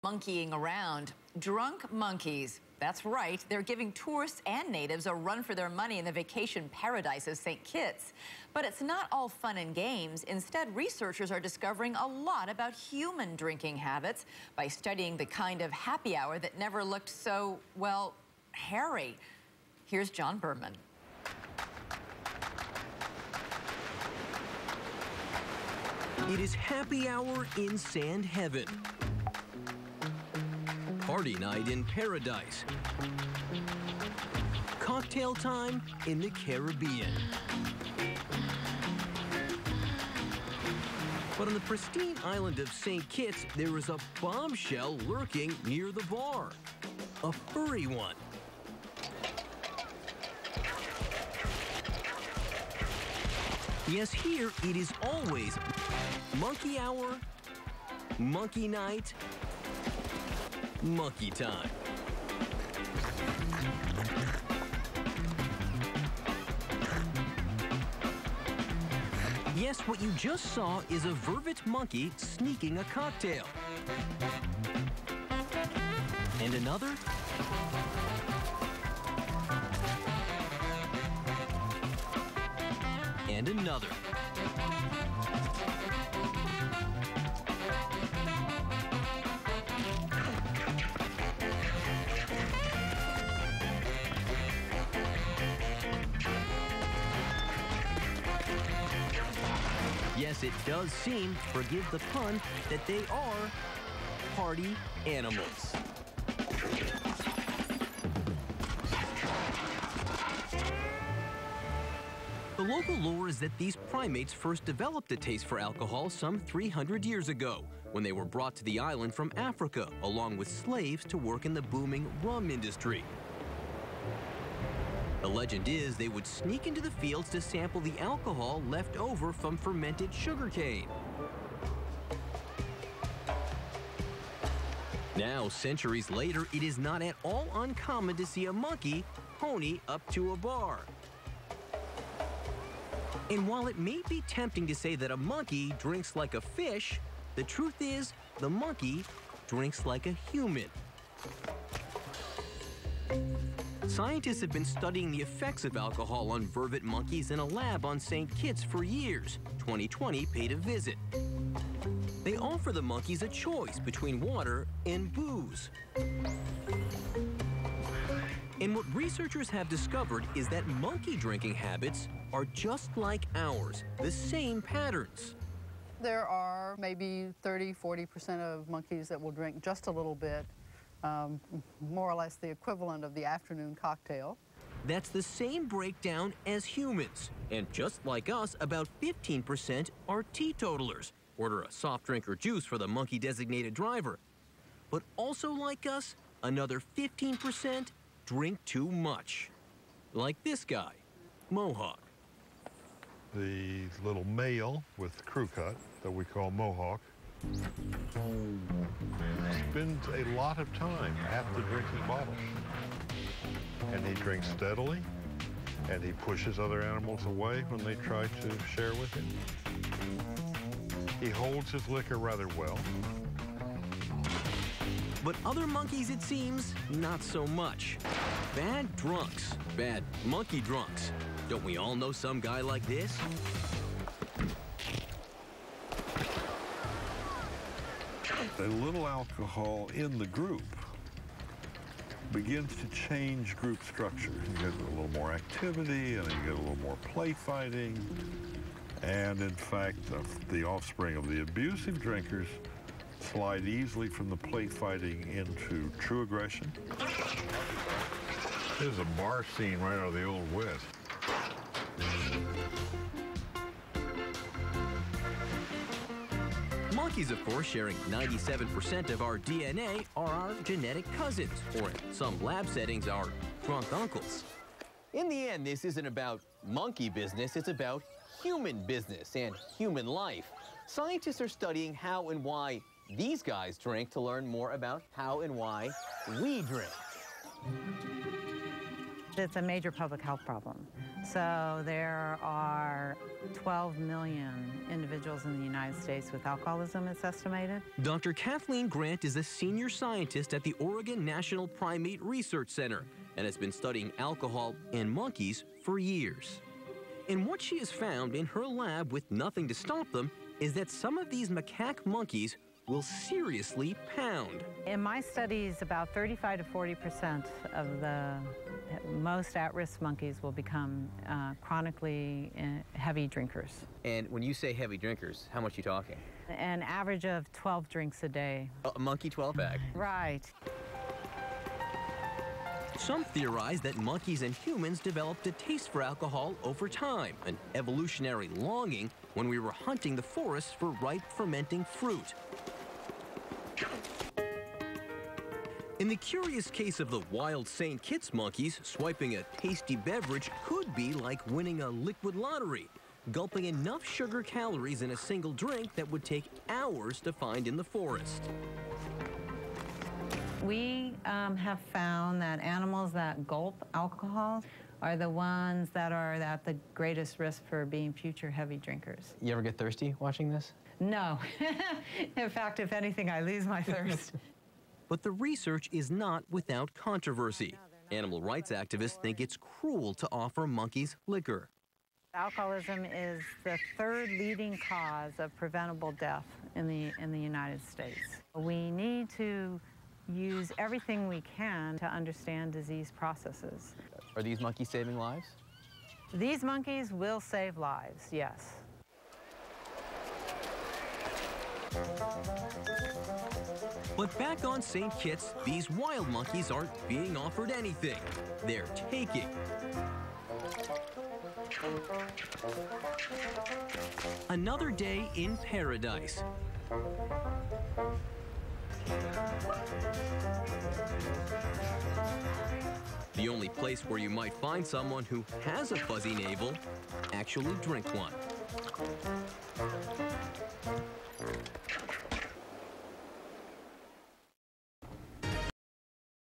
Monkeying around. Drunk monkeys. That's right. They're giving tourists and natives a run for their money in the vacation paradise of St. Kitts. But it's not all fun and games. Instead, researchers are discovering a lot about human drinking habits by studying the kind of happy hour that never looked so, well, hairy. Here's John Berman. It is happy hour in sand heaven. Party night in paradise. Cocktail time in the Caribbean. But on the pristine island of St. Kitts, there is a bombshell lurking near the bar. A furry one. Yes, here it is always monkey hour, monkey night, monkey time. Yes, what you just saw is a vervet monkey sneaking a cocktail. And another. And another. Yes, it does seem, forgive the pun, that they are party animals. The local lore is that these primates first developed a taste for alcohol some 300 years ago, when they were brought to the island from Africa, along with slaves to work in the booming rum industry. The legend is they would sneak into the fields to sample the alcohol left over from fermented sugarcane. Now, centuries later, it is not at all uncommon to see a monkey pony up to a bar. And while it may be tempting to say that a monkey drinks like a fish, the truth is the monkey drinks like a human. Scientists have been studying the effects of alcohol on vervet monkeys in a lab on St. Kitts for years. 2020 paid a visit. They offer the monkeys a choice between water and booze. And what researchers have discovered is that monkey drinking habits are just like ours, the same patterns. There are maybe 30–40% of monkeys that will drink just a little bit. More or less the equivalent of the afternoon cocktail. That's the same breakdown as humans. And just like us, about 15% are teetotalers. Order a soft drink or juice for the monkey-designated driver. But also like us, another 15% drink too much. Like this guy, Mohawk. The little male with crew cut that we call Mohawk spends a lot of time at the drinking bottle. And he drinks steadily, and he pushes other animals away when they try to share with him. He holds his liquor rather well. But other monkeys, it seems, not so much. Bad drunks, bad monkey drunks. Don't we all know some guy like this? A little alcohol in the group begins to change group structure. You get a little more activity, and then you get a little more play fighting. And in fact, the offspring of the abusive drinkers slide easily from the play fighting into true aggression. This is a bar scene right out of the Old West. Monkeys, of course, sharing 97% of our DNA, are our genetic cousins, or in some lab settings, our drunk uncles. In the end, this isn't about monkey business, it's about human business and human life. Scientists are studying how and why these guys drink to learn more about how and why we drink. It's a major public health problem. So there are 12 million individuals in the United States with alcoholism, it's estimated. Dr. Kathleen Grant is a senior scientist at the Oregon National Primate Research Center and has been studying alcohol in monkeys for years. And what she has found in her lab with nothing to stop them is that some of these macaque monkeys will seriously pound. In my studies, about 35 to 40% of the most at-risk monkeys will become chronically heavy drinkers. And when you say heavy drinkers, how much are you talking? An average of 12 drinks a day. A monkey 12 bag? Right. Some theorize that monkeys and humans developed a taste for alcohol over time, an evolutionary longing when we were hunting the forests for ripe fermenting fruit. In the curious case of the wild St. Kitts monkeys, swiping a tasty beverage could be like winning a liquid lottery, gulping enough sugar calories in a single drink that would take hours to find in the forest. We have found that animals that gulp alcohol are the ones that are at the greatest risk for being future heavy drinkers. You ever get thirsty watching this? No. In fact, if anything, I lose my thirst. But the research is not without controversy. Animal rights activists think it's cruel to offer monkeys liquor. Alcoholism is the third leading cause of preventable death in the United States. We need to use everything we can to understand disease processes. Are these monkeys saving lives? These monkeys will save lives, yes. But back on St. Kitts, these wild monkeys aren't being offered anything. They're taking. Another day in paradise. The only place where you might find someone who has a fuzzy navel actually drink one.